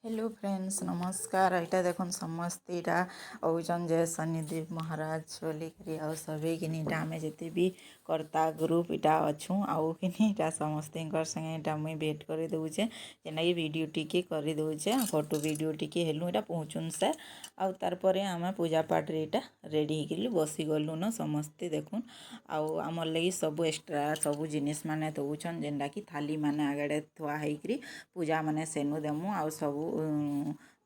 Hello friends नमस्कार। यहाँ देखुन समस्ते औचन जय शनिदेव महाराज बोलिकी आउ सभी किनीटा आम जिते भी कर्ता ग्रुप इटा अच्छू आउ किनीटा समस्त संगे मुई भेट कर दौचे जेना कि वीडियो टिके कर दौचे फोटो वीडियो टिके हेलु इटा पहुँचुन से आउ तार परे आम पूजा पाठ इटा रेडी होकर बसी गलु न समस्ते देखुन आउ आमर लगी सब एक्स्ट्रा सब जिनिस माने दौचन जेनटा कि थाली माने आगड़े थुआ होकर पूजा माने सेनु देमु आउ सब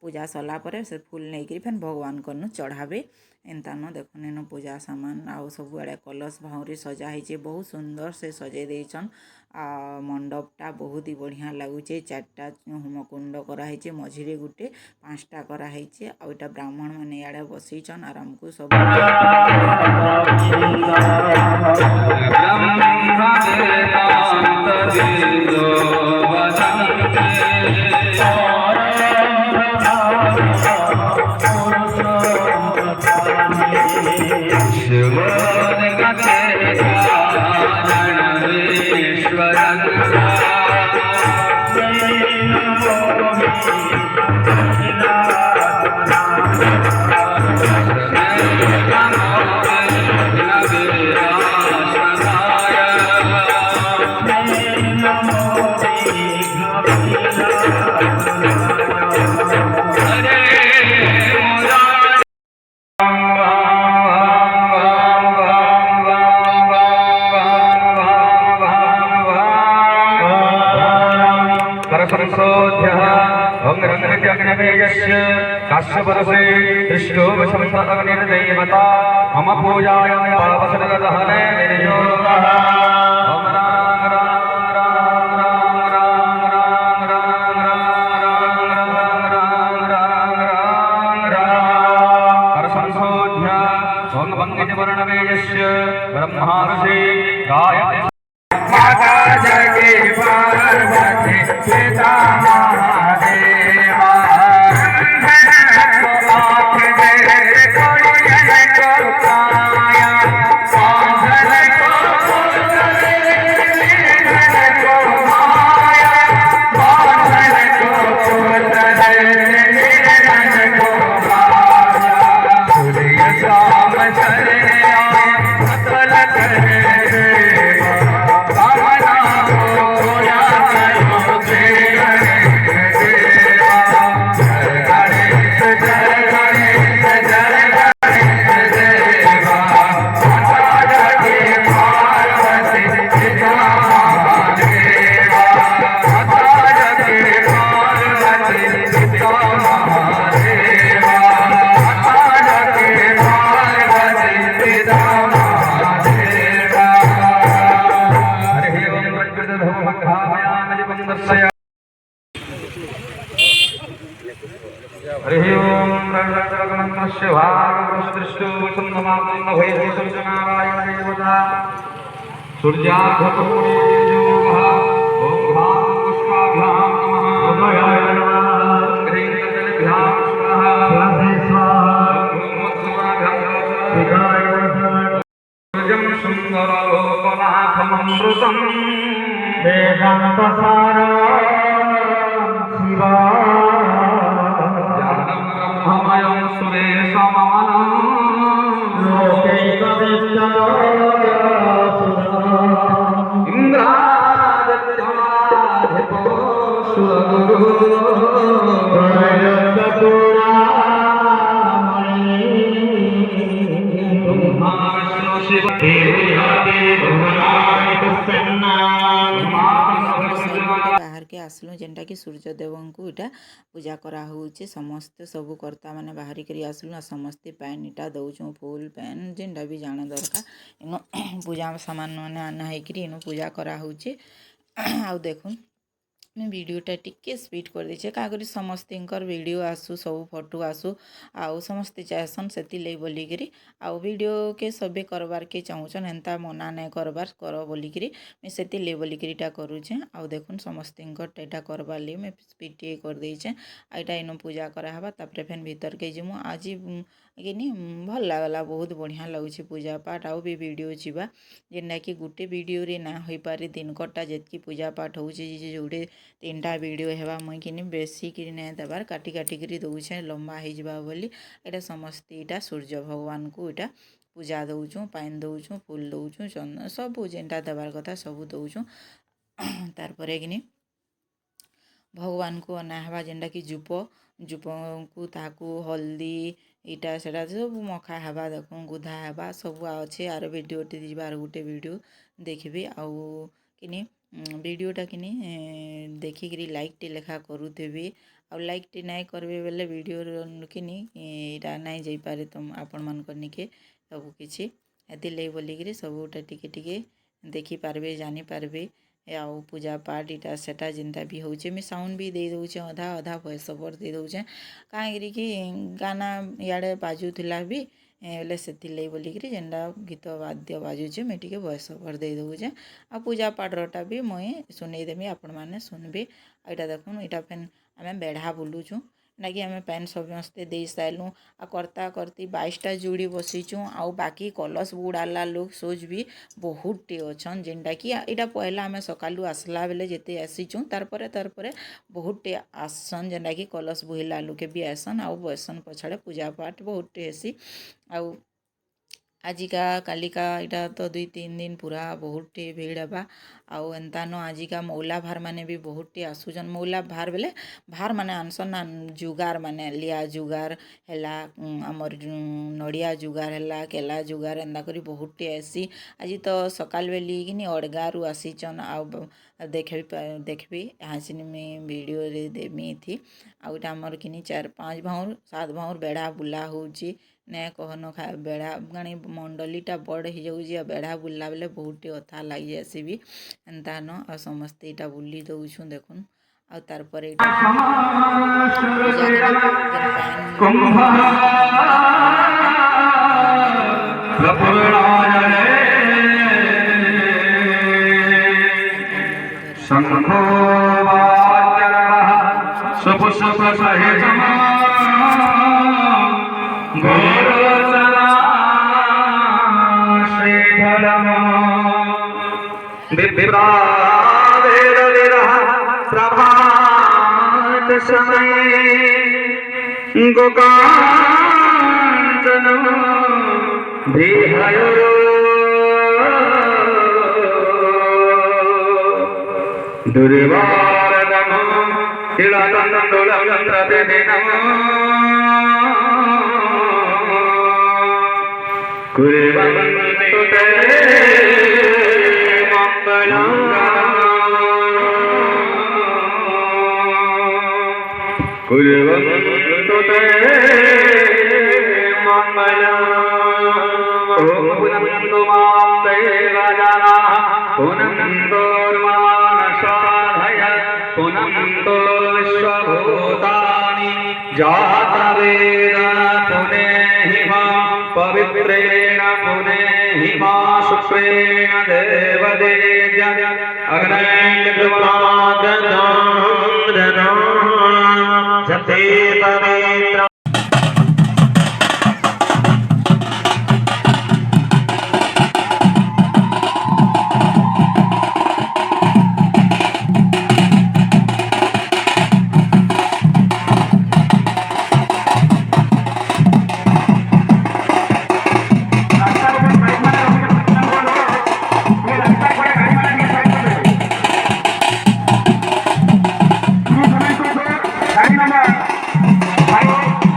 पूजा सरला परे से फूल नहीं करी फेन भगवान कनु चढ़ावे एंता न देखुन एनु पूजा सामान आउ सब आड़े कलश भाउरी सजा ହେଇचे बहुत सुंदर से सजे देछन आ मंडपटा बहुत ही बढ़िया लगुचे चारटा होमकुंड करा ହେଇचे मझिरे गुटे पांचटा करा ହେଇचे आ एटा ब्राह्मण माने आड़े बसीचन आराम को सब काश्यपरसे दृष्टो वशमग्निर्दैवता मम पूजायां पावसनदहने विनियोगः ओम राम राम राम राम राम राम राम राम राम राम हरसंसोध्य ओम पंकजवर्णवेयस्य ब्रह्मा ऋषि गायत्री माता जगति पार्वती पिता महादेवा हरि ओम रघुनंदनस्य भागवतदृष्टो चंद्रमानारायणदेवता सूर्याघतोयोगः ओम भां पुष्पाभ्यां नमः ओमयाय नमः ह्रीं स्वाहा स्वाहा ओम सुंदरलोकनाथममृतम् वेदान्तसारं शिवा हमयं सुरेशममनं लोकैकवेत्तम् इन्द्रादित्याधिपो बाहर के आसलु जेनटा कि सूर्यदेव को इटा पूजा करा होचे समस्त सब कर्ता माने बाहरी करी आसलु समस्ते पैन इटा दौचु फूल पैन जेनटा भी जाने दरकार इनो पूजा सामान माने आना हेकरी इनो पूजा करा होचे आउ देखुन मैं वीडियोटा टिके स्पीड कर दीचे क्या करी समस्त वीडियो आसू सब फोटो आसू आउ समस्ते चाहसन से बोलिकी आउ वीडियो के सबे करबार के चाहूचन एंता मना नहीं करबार कर बोलिकी मैं से बोलिकी करुचे आउ देखुन समस्त एटा करबार लिए मैं स्पीड टे कर देचे एटा इन पूजा करावा तापर फेन भीतर के जीमु आज कि भल लगला बहुत बढ़िया लगुच पूजा पाठ आउ भी वीडियो जीवा जेनटा कि गोटे वीडियो रे ना हो पारे दिन कटा जितकी पूजा पाठ हो जोड़े तीनटा वीडियो हेबा मुई किनी बेसी कि नहीं देवार काटी काटिकी दौचे लंबा हो बोली एटा समस्ते इटा सूर्य भगवान को इटा पूजा दौचु पानी दौचु फूल दौचु चंदन सबू जेनटा देवार कथा सबू दौचु तार परे किनी भगवान को अनाहवा जेनटा कि जूप को ताकू हल्दी इटा सेटा सब मखा हेबा देखो गुधा हेबा सब अच्छे आर वीडियो आर गोटे वीडियो देखबी आउ किनी वीडियोटा किनी देखिकी लाइक टे लेखा करुथेबी आ लाइक टे नहीं करबे बेले वीडियो किनी इटा नहीं जाई पारे तुम आपण मान निके सब किछि एति ले बोलिकी सबूटा टिके टिके देखि पारबे जानी पारबे आउ पूजा पाठ इटा सेटा जिनता भी होचे मैं साउंड भी दे दौचे अधा अधा वॉइस ओवर दे दौचे कहीं कि गाना इे बाजुला भी बोले से बोलिकी जेनटा गीत वाद्य बाजुचे मुझे टे वॉइस ओवर दे दौचे आ पूजा पाठरटा भी मुई सुनईदेमी आपण मैंने सुनबे यहाँ देखुन यहाँ फेन आम बेढ़ा बुलुचु ना कि आम पैन समस्ते दे सारूँ आ करता करती 22टा जोड़ी बसीचु आउ बाकी कलश बुड़ाला लोग सोच भी बहुत टे अच्छन जेनटा कि यहाँ पहला आम सकालू आसला बेले जिते आसीचु तार बहुत टे आसन जेनटा कि कलश बुहिला लोके भी आसन आउ बसन पछाड़े पूजा पाठ बहुत टे हेसी आउ आजिका कालिका इटा तो 2-3 दिन पूरा बहुत टे भीड़ हेबा आउ एंता न आजिका मौला भार माने भी बहुत टे आसुजन मौला भार बेले भार माने आनसन ना जुगार माने लिया जुगार हैला हमर नड़िया जुगार हैला केला जुगार एंता करी बहुत टे आसी आज तो सकाल बेली कि अड़गारू आसीचन आउ देखबी हासिनी में वीडियो रे देमी थी आउ इटा हमर किनी 4-5 भाउर 7 भाउर बेढ़ा बुला होची ने कहन खा बेढ़ा गाणी मंडलीटा बड़ हो जाऊँगी बेढ़ा बुलला बेले बहुत अथा लगी आसबी एंता न आ समस्ते इटा बुली दौछुँ देखुन आ तार पर प्रभात समय गोकांचन बिहयो दुर्वारदम तिलतंदुलं प्रतिदिनम कुर्वन्तु ते मंगलम् कुर्वन्तु ते मंगलम् पुनन्तु मां देवजनाः पुनन्तोर्मानसाधय पुनन्तो विश्वभूतानि जातवेद पुनेहि मां पवित्रेण पुनेहि मां शुक्रेण देवदेव्य अग्नैर्गुणाददां सते पवित्र गाड़ी नंबर 5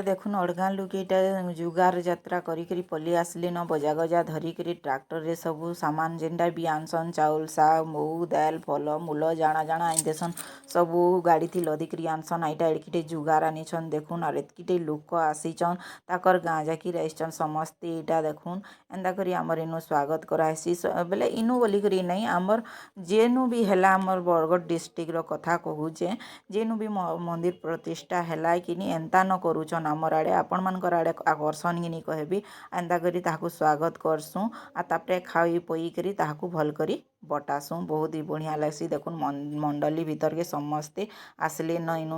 ଦେଖୁନ୍ ଅଡ଼ଗାଁ ଲୁକ୍ ଇଟା ଜୁଗାର ଯାତ୍ରା କରିକିରି ପଲେଇ ଆସିଲେନ ବଜା ଗଜା ଧରିକିରି ଟ୍ରାକ୍ଟରରେ ସବୁ ସାମାନ ଯେନ୍ଟା ବି ଆନସନ୍ ଚାଉଲ୍ ଶାଗ୍ ମୁଗ୍ ଦାଏଲ୍ ଫଲ ମୂଲ ଜାଣା ଜାଣା ଆନିଦେସନ୍ ସବୁ ଗାଡ଼ିଥି ଲଦିକିରି ଆନସନ୍ ଏଇଟା ଏଡ଼କିଟେ ଜୁଗାର ଆନିଛନ୍ ଦେଖୁନ୍ ଆର୍ ଏତ୍କିଟେ ଲୋକ ଆସିଛନ୍ ତାକର୍ ଗାଁ ଯାକିର୍ ଆସିଛନ୍ ସମସ୍ତେ ଇଟା ଦେଖୁନ୍ ଏନ୍ତା କରି ଆମର୍ ଇନୁ ସ୍ୱାଗତ କରାହେସି ବେଲେ ଇନୁ ବୋଲିକରି ନାଇଁ ଆମର୍ ଯେନୁ ବି ହେଲା ଆମର୍ ବରଗଡ଼ ଡିଷ୍ଟ୍ରିକ୍ଟର କଥା କହୁଛେଁ ଯେନୁ ବି ମନ୍ଦିର ପ୍ରତିଷ୍ଠା ହେଲା କିନି ଏନ୍ତା ନ କରୁଛନ୍ ଆମର୍ ଆଡ଼େ ଆପଣମାନଙ୍କର ଆଡ଼େ ଆକର୍ଷଣ କିନି କହିବି ଏନ୍ତା କରି ତାହାକୁ ସ୍ୱାଗତ କରସୁଁ ଆର୍ ତାପରେ ଖାଇ ପୋଇକରି ତାହାକୁ ଭଲ୍ କରି ବଟାସୁଁ ବହୁତ ହି ବଢ଼ିଆ ଲାଗ୍ସି ଦେଖୁନ୍ ମଣ୍ଡଲୀ ଭିତରକେ ସମସ୍ତେ ଆସିଲେ ନ ଇନୁ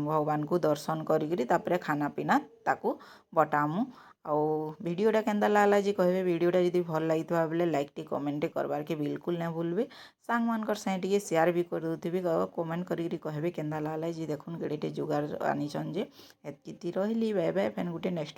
ଭଗବାନଙ୍କୁ ଦର୍ଶନ କରିକିରି ତାପରେ ଖାନା ପିନା ତାକୁ ବଟାମୁ ଆଉ ଭିଡ଼ିଓଟା କେନ୍ତା ଲାଗଲା ଯେ କହିବେ ଭିଡ଼ିଓଟା ଯଦି ଭଲ୍ ଲାଗିଥିବା ବେଲେ ଲାଇକ୍ଟେ କମେଣ୍ଟଟେ କରବାର୍କେ ବିଲକୁଲ୍ ନାଇଁ ଭୁଲବେ ସାଙ୍ଗମାନଙ୍କର ସାଙ୍ଗେ ଟିକେ ସେୟାର ବି କରିଦଉଥିବେ କମେଣ୍ଟ କରିକିରି କହିବେ କେନ୍ତା ଲାଗଲା ଯେ ଦେଖୁନ୍ କେଡ଼େଟେ ଜୁଗାର ଆନିଛନ୍ ଯେ ଏତ୍କିତି ରହିଲି ବାଏ ବାଏ ଫେନ୍ ଗୁଟେ ନେକ୍ସଟ